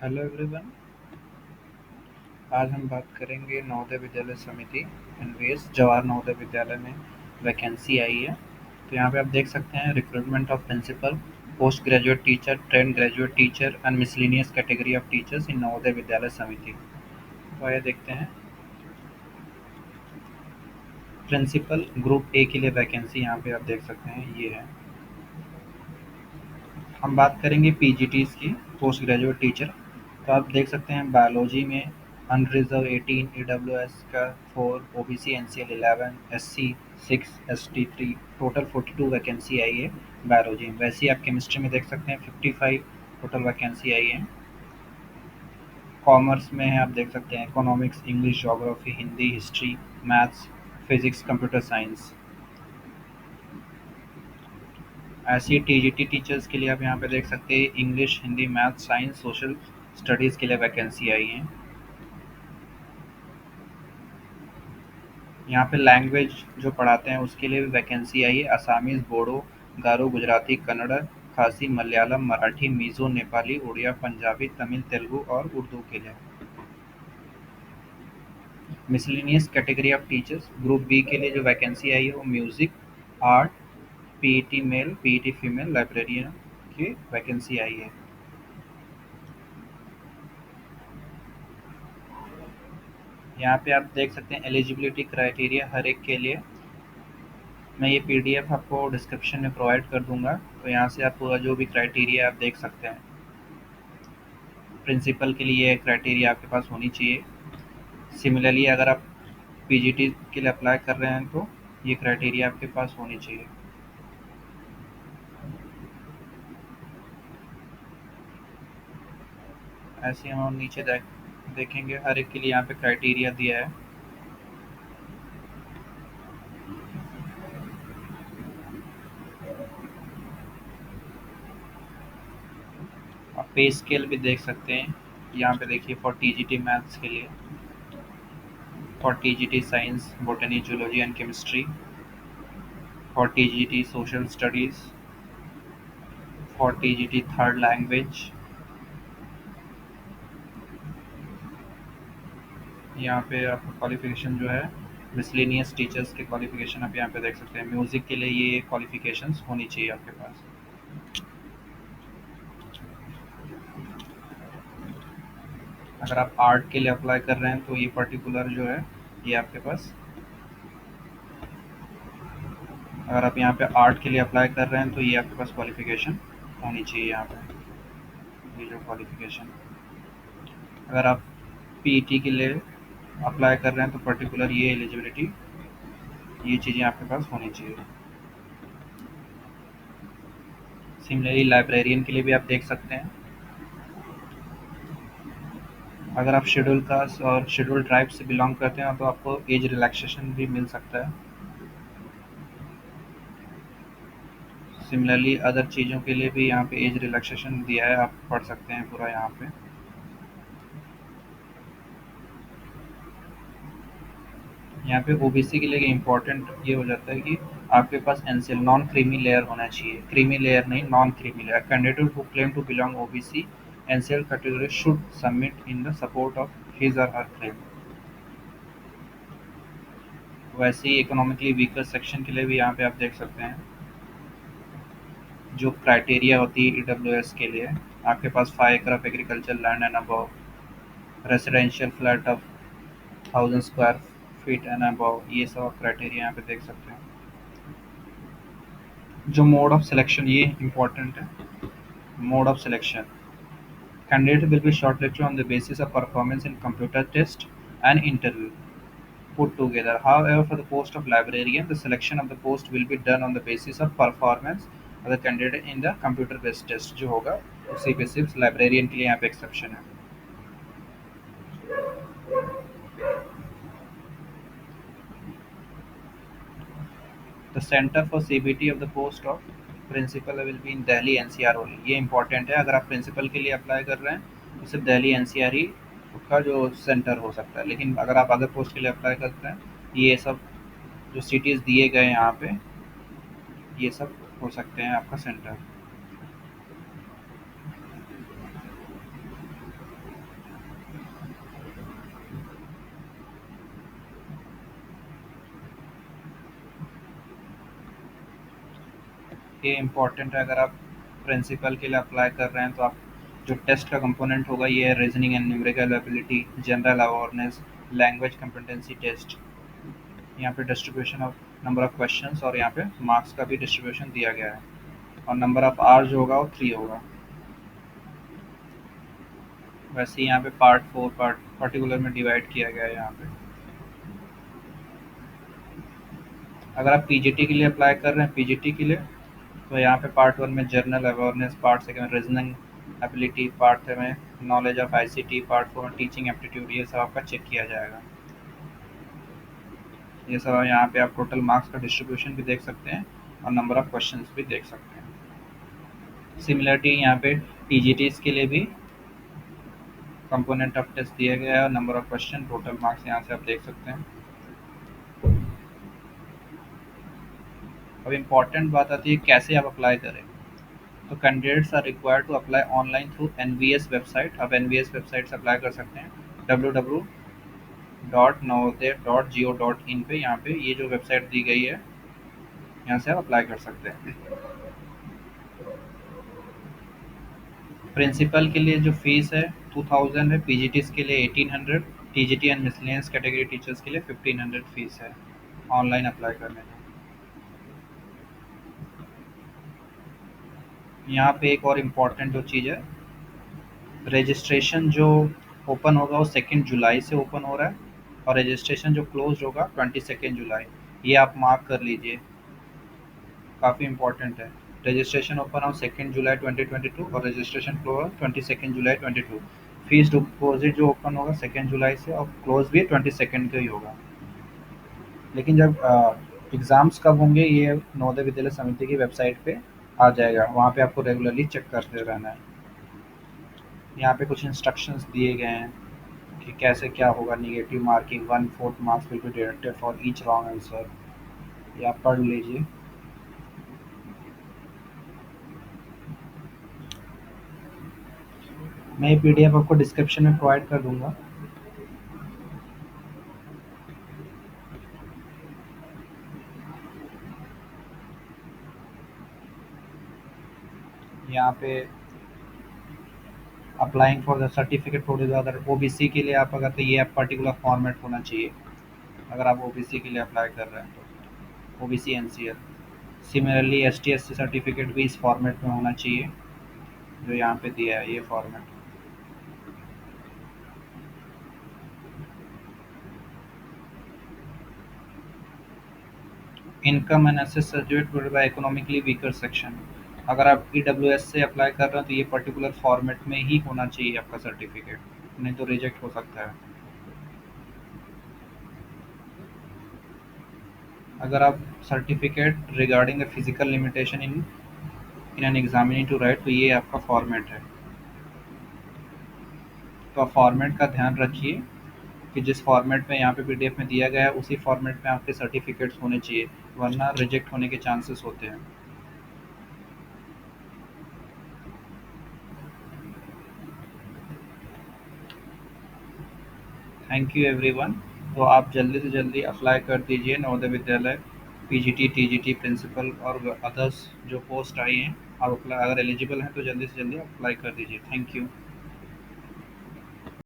Hello everyone. आज हम बात करेंगे नवोदय विद्यालय समिति एनवीएस जवाहर नवोदय विद्यालय में वैकेंसी आई है। तो यहाँ पे आप देख सकते हैं recruitment of principal, post graduate teacher, trained graduate teacher and miscellaneous category of teachers in Navodaya Vidyalaya Samiti. तो आइए देखते हैं। प्रिंसिपल ग्रुप ए के लिए वैकेंसी यहाँ पे आप देख सकते हैं, ये है। हम बात करेंगे पीजीटीज की, पोस्ट ग्रेजुएट टीचर। तो आप देख सकते हैं बायोलॉजी में अनरिजर्व 18, ईडब्ल्यूएस का 4, OBC NCL 11, SC 6, ST 3, total 42 vacancy आई है बायोलॉजी में। वैसे ही आप केमिस्ट्री में देख सकते हैं 55 टोटल वैकेंसी आई है। कॉमर्स में है, आप देख सकते हैं economics, English, geography, Hindi, history, maths, physics, computer science. ऐसे ही टीजीटी टीचर्स के लिए आप यहाँ पे देख सकते हैं English, Hindi, math, science, social studies के लिए वैकेंसी आई है। यहाँ पे लैंग्वेज जो पढ़ाते हैं उसके लिए भी वैकेंसी आई है। असामीज़, बोडो, गारो, गुजराती, कन्नड़, खासी, मलयालम, मराठी, मिज़ो, नेपाली, उड़िया, पंजाबी, तमिल, तेलुगु और उर्दू के लिए। Miscellaneous category of teachers group B के लिए जो वैकेंसी आई है वो music, art, PET male, PET female, librarian की वैकेंसी आई है। यहाँ पे आप देख सकते हैं एलिजिबिलिटी क्राइटेरिया हर एक के लिए। मैं ये पीडीएफ आपको डिस्क्रिप्शन में प्रोवाइड कर दूंगा, तो यहाँ से आप पूरा जो भी क्राइटेरिया आप देख सकते हैं। प्रिंसिपल के लिए ये क्राइटेरिया आपके पास होनी चाहिए। सिमिलरली अगर आप पीजीटी के लिए अप्लाई कर रहे हैं तो ये क्राइटेरिया आपके पास होनी चाहिए। ऐसे हम और नीचे देखेंगे, हर एक के लिए यहाँ पे क्राइटेरिया दिया है। आप पे स्केल भी देख सकते हैं। यहाँ पे देखिए फॉर टीजीटी मैथ्स के लिए, for TGT science, botany, zoology and chemistry, for TGT social studies, for TGT third language. यहाँ पे आपका क्वालिफिकेशन जो है मिसलेनियस टीचर्स के क्वालिफिकेशन आप यहाँ पे देख सकते हैं। म्यूज़िक के लिए ये क्वालिफिकेशंस होनी चाहिए आपके पास। अगर आप आर्ट के लिए अप्लाई कर रहे हैं तो ये पर्टिकुलर जो है ये आपके पास, अगर आप यहाँ पे आर्ट के लिए अप्लाई कर रहे हैं तो ये आपके पास क्वालिफिकेशन होनी चाहिए यहाँ पे, ये जो क्वालिफिकेशन। अगर आप पीईटी के लिए अप्लाई कर रहे हैं तो पर्टिकुलर ये एलिजिबिलिटी, ये चीज़ें आपके पास होनी चाहिए। सिमिलरली लाइब्रेरियन के लिए भी आप देख सकते हैं। अगर आप शेड्यूल कास्ट और शेड्यूल ट्राइब से बिलोंग करते हैं तो आपको एज रिलैक्सेशन भी मिल सकता है। सिमिलरली अदर चीज़ों के लिए भी यहाँ पे एज रिलैक्सेशन दिया है, आप पढ़ सकते हैं पूरा यहाँ पे। यहाँ पे ओबीसी के लिए इम्पोर्टेंट ये हो जाता है कि आपके पास एनसीएल नॉन क्रीमी लेयर होना चाहिए। क्रीमी लेयर नहीं, non creamy layer. Candidate who claim to belong OBC NCL category should submit in the support of his or her claim. वैसे ही इकोनॉमिकली वीकर सेक्शन के लिए भी यहाँ पे आप देख सकते हैं जो क्राइटेरिया होती है ईडब्ल्यूएस के लिए। आपके पास 5 एकड़ of agriculture land and above, residential flat of 1000 square feet and above, ये सब क्राइटेरिया यहाँ पे देख सकते हैं। जो मोड ऑफ सिलेक्शन, ये इम्पोर्टेंट है। Mode of selection, candidate will be shortlisted on the basis of performance in computer test and interview put together. However, for the post of librarian, the selection of the post will be done on the basis of performance of the candidate in the computer based test जो होगा उसी पे सिर्फ librarian के लिए यहाँ पे exception है। The center for CBT of the post of principal will be in Delhi NCR only। ये इंपॉर्टेंट है। अगर आप प्रिंसिपल के लिए अप्लाई कर रहे हैं तो सिर्फ दिल्ली एनसीआर ही का जो सेंटर हो सकता है। लेकिन अगर आप अदर पोस्ट के लिए अप्लाई करते हैं, ये सब जो सिटीज़ दिए गए हैं यहाँ पे, ये सब हो सकते हैं आपका सेंटर। ये इम्पोर्टेंट है। अगर आप प्रिंसिपल के लिए अप्लाई कर रहे हैं तो आप जो टेस्ट का कंपोनेंट होगा ये है reasoning and numerical ability, general awareness, language competency test. यहाँ पे distribution of number of questions और यहाँ पे मार्क्स का भी डिस्ट्रीब्यूशन दिया गया है, और नंबर ऑफ आवर जो होगा वो 3 होगा। वैसे ही यहाँ पे पार्ट 4 पार्ट पर्टिकुलर में डिवाइड किया गया है यहाँ पे। अगर आप पीजीटी के लिए अप्लाई कर रहे हैं, पीजीटी के लिए, तो यहाँ पे पार्ट 1 में जनरल अवेयरनेस, पार्ट 2 में रीजनिंग एबिलिटी, पार्ट 3 में नॉलेज ऑफ आईसीटी, पार्ट 4 में टीचिंग एप्टीट्यूड, ये सब आपका चेक किया जाएगा। ये सब यहाँ पे आप टोटल मार्क्स का डिस्ट्रीब्यूशन भी देख सकते हैं और नंबर ऑफ क्वेश्चंस भी देख सकते हैं। सिमिलरिटी यहाँ पे टीजीटीज के लिए भी कंपोनेंट ऑफ टेस्ट दिया गया है और number of question, total marks यहाँ से आप देख सकते हैं। अब इम्पॉर्टेंट बात आती है कैसे आप अप्लाई करें। तो candidates are required to apply online through NVS website. आप एनवीएस वेबसाइट से अप्लाई कर सकते हैं, www.navodaya.go.in पे। यहाँ पे ये जो वेबसाइट दी गई है यहाँ से आप अप्लाई कर सकते हैं। प्रिंसिपल के लिए जो फीस है 2000 है, पीजीटीज के लिए 1800, TGT and miscellaneous category teachers के लिए 1500 फीस है ऑनलाइन अप्लाई करने में। यहाँ पे एक और इम्पॉर्टेंट जो चीज़ है, रजिस्ट्रेशन जो ओपन होगा वो 2 जुलाई से ओपन हो रहा है, और रजिस्ट्रेशन जो क्लोज होगा 22 जुलाई। ये आप मार्क कर लीजिए, काफ़ी इम्पोर्टेंट है। रजिस्ट्रेशन ओपन हो 2 जुलाई 2022 और रजिस्ट्रेशन क्लोज 22 जुलाई 22। फीस डिपॉजिट जो ओपन होगा 2 जुलाई से और क्लोज भी 22 का ही होगा। लेकिन जब एग्ज़ाम्स कब होंगे ये नवोदय विद्यालय समिति की वेबसाइट पे आ जाएगा, वहाँ पे आपको रेगुलरली चेक करते रहना है। यहाँ पे कुछ इंस्ट्रक्शंस दिए गए हैं कि कैसे क्या होगा। Negative marking 1/4 marks will be deducted for each wrong answer, ये आप पढ़ लीजिए। मैं ये पीडीएफ आपको डिस्क्रिप्शन में प्रोवाइड कर दूंगा। यहाँ पे applying for the certificate for the other, OBC के लिए आप अगर, तो ये पर्टिकुलर फॉर्मेट होना चाहिए अगर आप ओबीसी के लिए अप्लाई कर रहे हैं तो, OBC NCL. Similarly ST SC certificate भी इस फॉर्मेट में होना चाहिए जो यहाँ पे दिया है, ये format. Income analysis certificate bye economically weaker section. अगर आप ईडब्ल्यूएस से अप्लाई कर रहे हैं तो ये पर्टिकुलर फॉर्मेट में ही होना चाहिए आपका सर्टिफिकेट, नहीं तो रिजेक्ट हो सकता है। अगर आप certificate regarding the physical limitation in in an examining to write, तो ये आपका फॉर्मेट है। तो आप फॉर्मेट का ध्यान रखिए कि जिस फॉर्मेट में यहाँ पे पीडीएफ में दिया गया है उसी फॉर्मेट में आपके सर्टिफिकेट्स होने चाहिए, वरना रिजेक्ट होने के चांसेस होते हैं। Thank you everyone. तो आप जल्दी से जल्दी अप्लाई कर दीजिए Navodaya Vidyalaya PGT, TGT, principal और अदर्स जो पोस्ट आई हैं। आप अप्लाई, अगर एलिजिबल हैं तो जल्दी से जल्दी अप्लाई कर दीजिए। Thank you.